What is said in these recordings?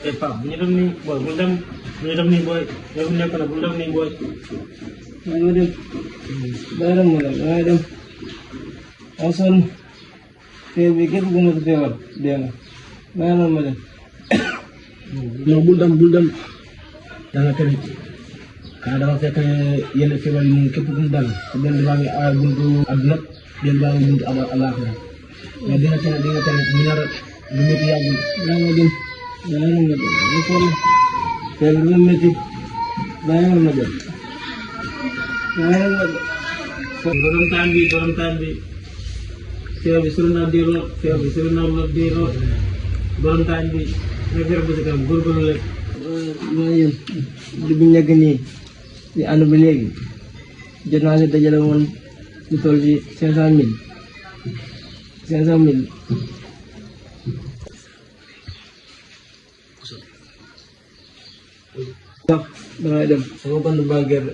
Pak, punya dem ni boy, punya dem ni boy. Dia punya kena punya dem ni boy. Ayo dem. Dalam malam, ayo dem. Asal saya bikin guna terjawab dia. Dalam malam. No buldam. Jangan kena. Kadang saya kena yang febar ini kepukul dal. Kemudian dia bagi air buntu adnat, dia bagi buntu Allah. Ya dia kena minar buntu yang Dalam malam. Dalam malam. Asal saya belum mati. Dalam malam. Dalam malam. Dorong tambi. Saya bisa diro. Dorong tambi. Negara bersekan guru lek. Lumayan. Lebihnya gini. Di anu beli. Jenazah terjalan betul di 500 mil. 500 mil. Tak, berada. Saya kan bagian.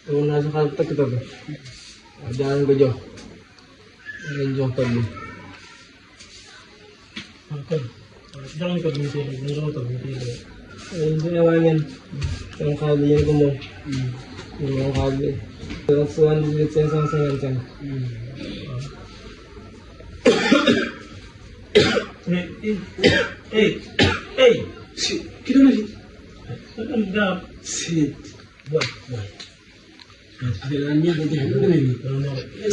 Kalau nasi kan tak kita. Jangan kejoh. Jangan tadi. Jangan ikut mimpi, jangan ikut mimpi. Ini nawangan. Yang kali yang kamu. Yang kali. Rasuan di sensor sengaja. Hey, kita lagi. Enggak. Sit. Boy. Akhirnya dia dah ni.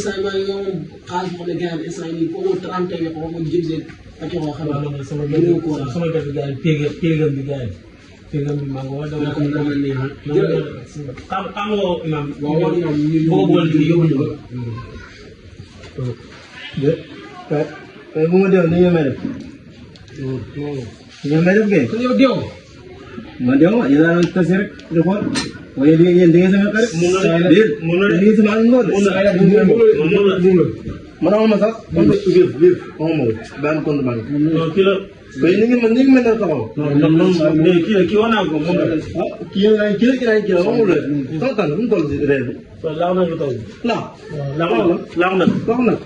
Saya yang kalah pada game saya ni pun terang tengah pun jadi macam apa Sama kerja pilgrim juga. Pilgrim mango ada orang ni. Kamu imam bawa video juga. Kamu ada ni yang mana? Yang mana ke? Dia. Mana dia? Yang kita serik report. Oh ya dia yang dengan sangat kerap. Dia semangat ngor. Mana orang masak? Live. Oh, ban kon ban. Kilo. Ini mending mana tahu? Kilo nak aku. Kilo. Oh, tak tahu. Entah. Lawan aku tahu. Lah. Lawan. Lawan.